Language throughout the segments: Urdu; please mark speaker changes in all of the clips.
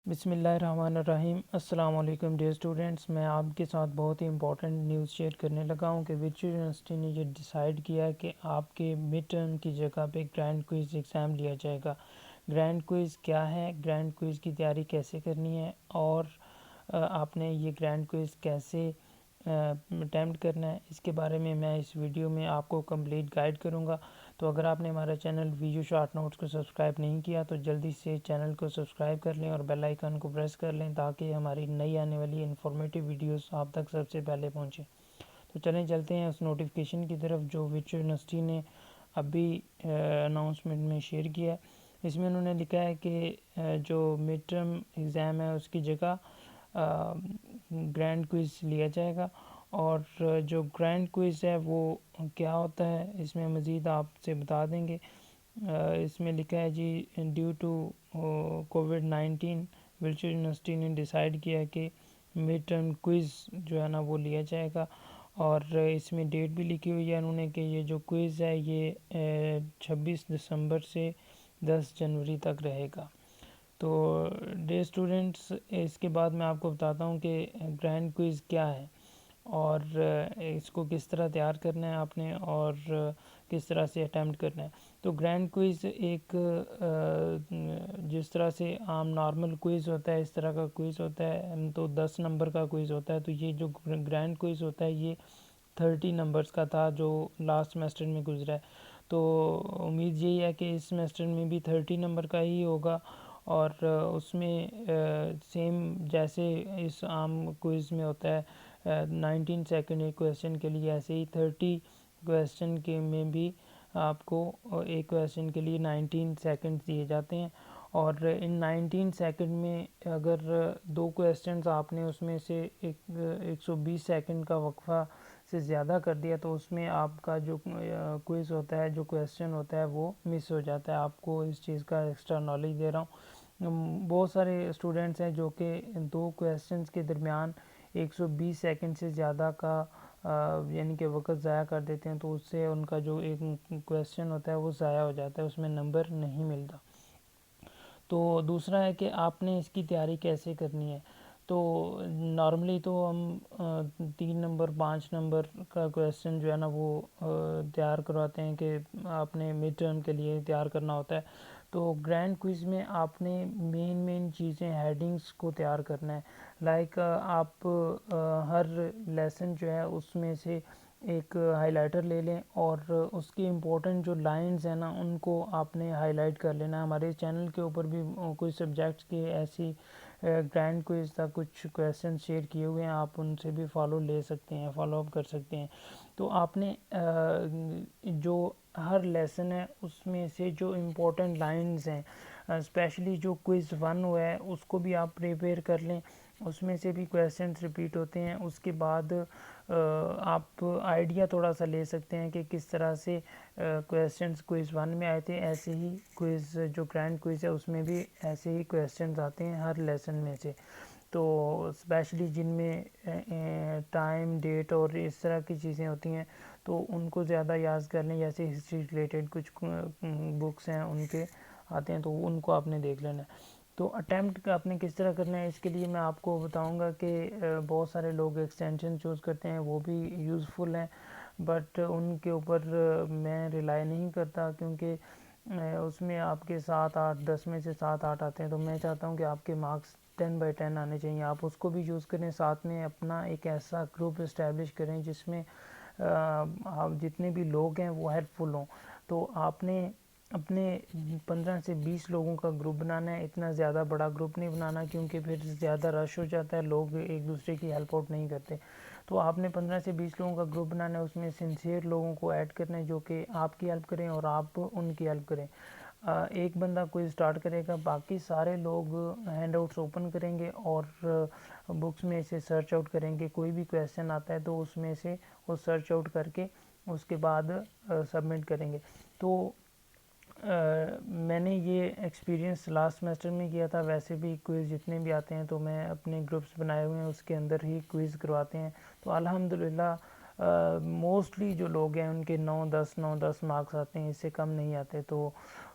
Speaker 1: بسم اللہ الرحمن الرحیم۔ السلام علیکم ڈیئر اسٹوڈنٹس، میں آپ کے ساتھ بہت ہی امپورٹنٹ نیوز شیئر کرنے لگا ہوں کہ ورچوئل یونیورسٹی نے یہ ڈیسائیڈ کیا ہے کہ آپ کے مڈ ٹرم کی جگہ پہ گرینڈ کوئز ایگزام لیا جائے گا۔ گرینڈ کوئز کیا ہے، گرینڈ کوئز کی تیاری کیسے کرنی ہے اور آپ نے یہ گرینڈ کوئز کیسے اٹیمپٹ کرنا ہے، اس کے بارے میں اس ویڈیو میں آپ کو کمپلیٹ گائیڈ کروں گا۔ تو اگر آپ نے ہمارا چینل ویڈیو شارٹ نوٹس کو سبسکرائب نہیں کیا تو جلدی سے چینل کو سبسکرائب کر لیں اور بیل آئیکن کو پریس کر لیں تاکہ ہماری نئی آنے والی انفارمیٹیو ویڈیوز آپ تک سب سے پہلے پہنچیں۔ تو چلیں چلتے ہیں اس نوٹیفیکیشن کی طرف جو ورچوئل یونیورسٹی نے ابھی اناؤنسمنٹ میں شیئر کیا ہے۔ اس میں انہوں نے لکھا ہے کہ جو مڈ ٹرم ایگزام ہے اس کی جگہ گرینڈ کوئز لیا جائے گا، اور جو گرینڈ کوئز ہے وہ کیا ہوتا ہے اس میں مزید آپ سے بتا دیں گے۔ اس میں لکھا ہے جی ڈیو ٹو کووڈ-19 ورچوئل یونیورسٹی نے ڈیسائیڈ کیا کہ مڈ ٹرم کوئز جو ہے نا وہ لیا جائے گا، اور اس میں ڈیٹ بھی لکھی ہوئی ہے انہوں نے کہ یہ جو کوئز ہے یہ 26 دسمبر سے 10 جنوری تک رہے گا۔ تو ڈیئر اسٹوڈنٹس، اس کے بعد میں آپ کو بتاتا ہوں کہ گرینڈ کوئز کیا ہے اور اس کو کس طرح تیار کرنا ہے آپ نے اور کس طرح سے اٹیمپٹ کرنا ہے۔ تو گرینڈ کوئز ایک جس طرح سے عام نارمل کوئز ہوتا ہے اس طرح کا کوئز ہوتا ہے، تو 10 نمبر کا کوئز ہوتا ہے۔ تو یہ جو گرینڈ کوئز ہوتا ہے یہ 30 نمبرز کا تھا جو لاسٹ سیمسٹر میں گزرا ہے۔ تو امید یہی ہے کہ اس سیمسٹر میں بھی 30 نمبر کا ہی ہوگا، اور اس میں سیم جیسے اس عام کوئز میں ہوتا ہے 19 سیکنڈ ایک کویسچن کے لیے، ایسے ہی 30 کویسچن کے میں بھی آپ کو ایک کویسچن کے لیے 19 سیکنڈ دیے جاتے ہیں، اور ان 19 سیکنڈ میں اگر 2 کویسچنز آپ نے اس میں سے 120 سیکنڈ کا وقفہ سے زیادہ کر دیا تو اس میں آپ کا جو کوئز ہوتا ہے، جو کویسچن ہوتا ہے وہ مس ہو جاتا ہے۔ آپ کو اس چیز کا ایکسٹرا نالج دے رہا ہوں۔ بہت سارے اسٹوڈنٹس ہیں جو کہ 2 کویسچنز کے درمیان 120 سیکنڈ سے زیادہ کا یعنی کہ وقت ضائع کر دیتے ہیں، تو اس سے ان کا جو ایک کویسچن ہوتا ہے وہ ضائع ہو جاتا ہے، اس میں نمبر نہیں ملتا۔ تو دوسرا ہے کہ آپ نے اس کی تیاری کیسے کرنی ہے۔ تو نارملی تو ہم 3 نمبر 5 نمبر کا کویسچن جو ہے نا وہ تیار کرواتے ہیں کہ آپ نے مڈ ٹرم کے لیے تیار کرنا ہوتا ہے۔ تو گرینڈ کوئز میں آپ نے مین چیزیں ہیڈنگز کو تیار کرنا ہے، لائک آپ ہر لیسن جو ہے اس میں سے ایک ہائی لائٹر لے لیں اور اس کی امپورٹنٹ جو لائنز ہیں نا ان کو آپ نے ہائی لائٹ کر لینا ہے۔ ہمارے چینل کے اوپر بھی کچھ سبجیکٹس کے ایسی گرینڈ کوئز تھا، کچھ کویسچن شیئر کیے ہوئے ہیں، آپ ان سے بھی فالو لے سکتے ہیں، فالو اپ کر سکتے ہیں۔ تو آپ نے جو ہر لیسن ہے اس میں سے جو امپورٹنٹ لائنز ہیں، اسپیشلی جو کوئز 1 ہوا ہے اس کو بھی آپ پریپیئر کر لیں، اس میں سے بھی کویسچنس ریپیٹ ہوتے ہیں۔ اس کے بعد آپ آئیڈیا تھوڑا سا لے سکتے ہیں کہ کس طرح سے کویسچنس کوئز 1 میں آئے تھے، ایسے ہی کوئز جو گرینڈ کوئز ہے اس میں بھی ایسے ہی کویسچنز آتے ہیں ہر لیسن میں سے۔ تو اسپیشلی جن میں ٹائم، ڈیٹ اور اس طرح کی چیزیں ہوتی ہیں تو ان کو زیادہ یاد کر لیں، جیسے ہسٹری ریلیٹڈ کچھ بکس ہیں ان کے آتے ہیں تو ان کو آپ نے دیکھ لینا ہے۔ تو اٹیمپٹ آپ نے کس طرح کرنا ہے اس کے لیے میں آپ کو بتاؤں گا کہ بہت سارے لوگ ایکسٹینشن چوز کرتے ہیں، وہ بھی یوزفل ہیں، بٹ ان کے اوپر میں ریلائی نہیں کرتا کیونکہ اس میں آپ کے 7 8 10 میں سے 7 8 آتے ہیں، تو میں چاہتا ہوں کہ آپ کے مارکس 10/10 آنے چاہیے۔ آپ اس کو بھی یوز کریں، ساتھ میں اپنا ایک ایسا گروپ اسٹیبلش کریں جس میں آپ جتنے بھی لوگ ہیں وہ ہیلپ فل ہوں۔ تو آپ نے اپنے 15 سے 20 لوگوں کا گروپ بنانا ہے، اتنا زیادہ بڑا گروپ نہیں بنانا کیونکہ پھر زیادہ رش ہو جاتا ہے، لوگ ایک دوسرے کی ہیلپ آؤٹ نہیں کرتے۔ تو آپ نے 15 سے 20 لوگوں کا گروپ بنانا ہے، اس میں سنسیئر لوگوں کو ایڈ کرنا ہے جو کہ آپ کی ہیلپ کریں اور آپ ان کی ہیلپ کریں۔ ایک بندہ کوئی سٹارٹ کرے گا، باقی سارے لوگ ہینڈ آؤٹس اوپن کریں گے اور بکس میں سے سرچ آؤٹ کریں گے، کوئی بھی کویسچن آتا ہے تو اس میں سے وہ سرچ آؤٹ کر کے اس کے بعد سبمٹ کریں گے۔ تو میں نے یہ ایکسپیرینس لاسٹ سیمسٹر میں کیا تھا، ویسے بھی کوئز جتنے بھی آتے ہیں تو میں اپنے گروپس بنائے ہوئے ہیں اس کے اندر ہی کوئز کرواتے ہیں، تو الحمدللہ موسٹلی جو لوگ ہیں ان کے 9 10 مارکس آتے ہیں، اس سے کم نہیں آتے۔ تو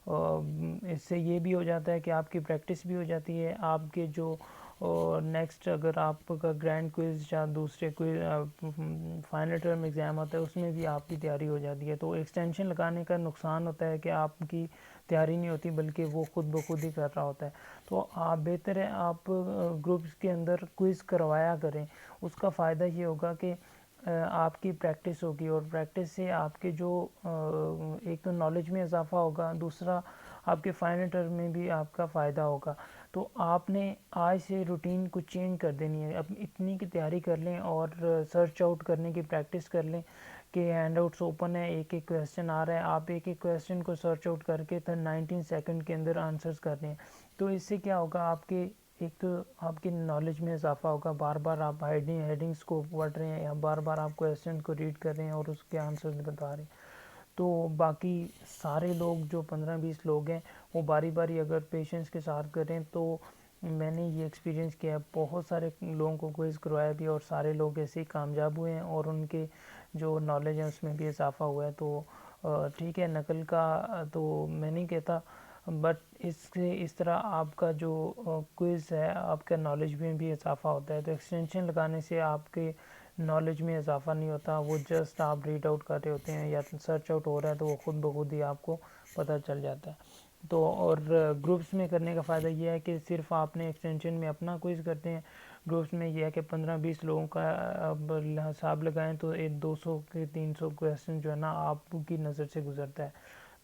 Speaker 1: اس سے یہ بھی ہو جاتا ہے کہ آپ کی پریکٹس بھی ہو جاتی ہے، آپ کے جو نیکسٹ اگر آپ کا گرینڈ کوئز یا دوسرے کوئی فائنل ٹرم ایگزام آتا ہے اس میں بھی آپ کی تیاری ہو جاتی ہے۔ تو ایکسٹینشن لگانے کا نقصان ہوتا ہے کہ آپ کی تیاری نہیں ہوتی بلکہ وہ خود بخود ہی کر رہا ہوتا ہے۔ تو آپ بہتر ہے آپ گروپس کے اندر کوئز کروایا کریں، اس کا فائدہ یہ ہوگا کہ آپ کی پریکٹس ہوگی، اور پریکٹس سے آپ کے جو ایک تو نالج میں اضافہ ہوگا، دوسرا آپ کے فائنل ٹرم میں بھی آپ کا فائدہ ہوگا۔ تو آپ نے آج سے روٹین کو چینج کر دینی ہے، اب اتنی کی تیاری کر لیں اور سرچ آؤٹ کرنے کی پریکٹس کر لیں کہ ہینڈ آؤٹس اوپن ہے، ایک ایک کویسچن آ رہا ہے، آپ ایک ایک کویسچن کو سرچ آؤٹ کر کے 19 سیکنڈ کے اندر آنسرز کر لیں۔ تو اس سے کیا ہوگا، آپ کے ایک تو آپ کی نالج میں اضافہ ہوگا، بار بار آپ ہیڈنگس کو پڑھ رہے ہیں یا بار بار آپ کویسچن کو ریڈ کر رہے ہیں اور اس کے آنسرز بتا رہے ہیں۔ تو باقی سارے لوگ جو 15-20 لوگ ہیں وہ باری باری اگر پیشنس کے ساتھ کریں تو میں نے یہ ایکسپیرینس کیا ہے، بہت سارے لوگوں کو کوئز کروایا بھی اور سارے لوگ ایسے ہی کامیاب ہوئے ہیں اور ان کے جو نالج ہے اس میں بھی اضافہ ہوا ہے۔ تو ٹھیک ہے، نقل کا تو میں نہیں کہتا، بٹ اس طرح آپ کا جو کوئز ہے آپ کا نالج میں بھی اضافہ ہوتا ہے۔ تو ایکسٹینشن لگانے سے آپ کے نالج میں اضافہ نہیں ہوتا، وہ جسٹ آپ ریڈ آؤٹ کر رہے ہوتے ہیں یا سرچ آؤٹ ہو رہا ہے تو وہ خود بخود ہی آپ کو پتہ چل جاتا ہے۔ تو اور گروپس میں کرنے کا فائدہ یہ ہے کہ صرف آپ نے ایکسٹینشن میں اپنا کوئز کرتے ہیں، گروپس میں یہ ہے کہ 15-20 لوگوں کا اب حساب لگائیں تو 200 کے 300 کویسچن جو ہے نا آپ کی نظر سے گزرتا ہے۔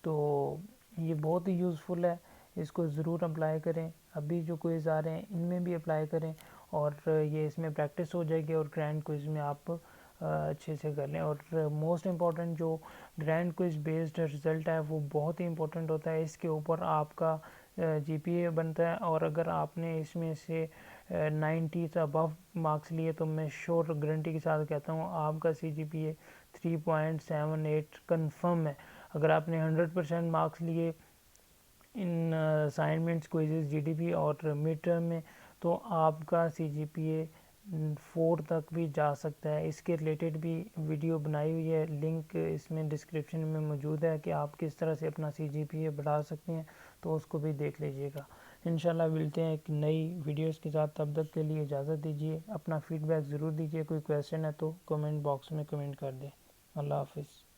Speaker 1: تو یہ بہت ہی یوزفل ہے، اس کو ضرور اپلائی کریں، ابھی جو کوئز آ رہے ہیں ان میں بھی اپلائی کریں اور یہ اس میں پریکٹس ہو جائے گی اور گرینڈ کوئز میں آپ اچھے سے کر لیں۔ اور موسٹ امپورٹنٹ جو گرینڈ کوئز بیسڈ رزلٹ ہے وہ بہت ہی امپورٹنٹ ہوتا ہے، اس کے اوپر آپ کا جی پی اے بنتا ہے، اور اگر آپ نے اس میں سے 90 سے ابو مارکس لیے تو میں شور گارنٹی کے ساتھ کہتا ہوں آپ کا سی جی پی اے 3.78 کنفرم ہے۔ اگر آپ نے 100% مارکس لیے ان assignments quizzes G D P اور مڈ ٹرم میں تو آپ کا سی جی پی اے 4 تک بھی جا سکتا ہے۔ اس کے ریلیٹڈ بھی ویڈیو بنائی ہوئی ہے، لنک اس میں ڈسکرپشن میں موجود ہے کہ آپ کس طرح سے اپنا سی جی پی اے بڑھا سکتے ہیں، تو اس کو بھی دیکھ لیجئے گا۔ انشاءاللہ ملتے ہیں ایک نئی ویڈیوز کے ساتھ، تب تک کے لیے اجازت دیجیے، اپنا فیڈ بیک ضرور دیجیے، کوئی کویسچن ہے تو کمنٹ باکس میں کمنٹ کر دیں۔ اللہ حافظ۔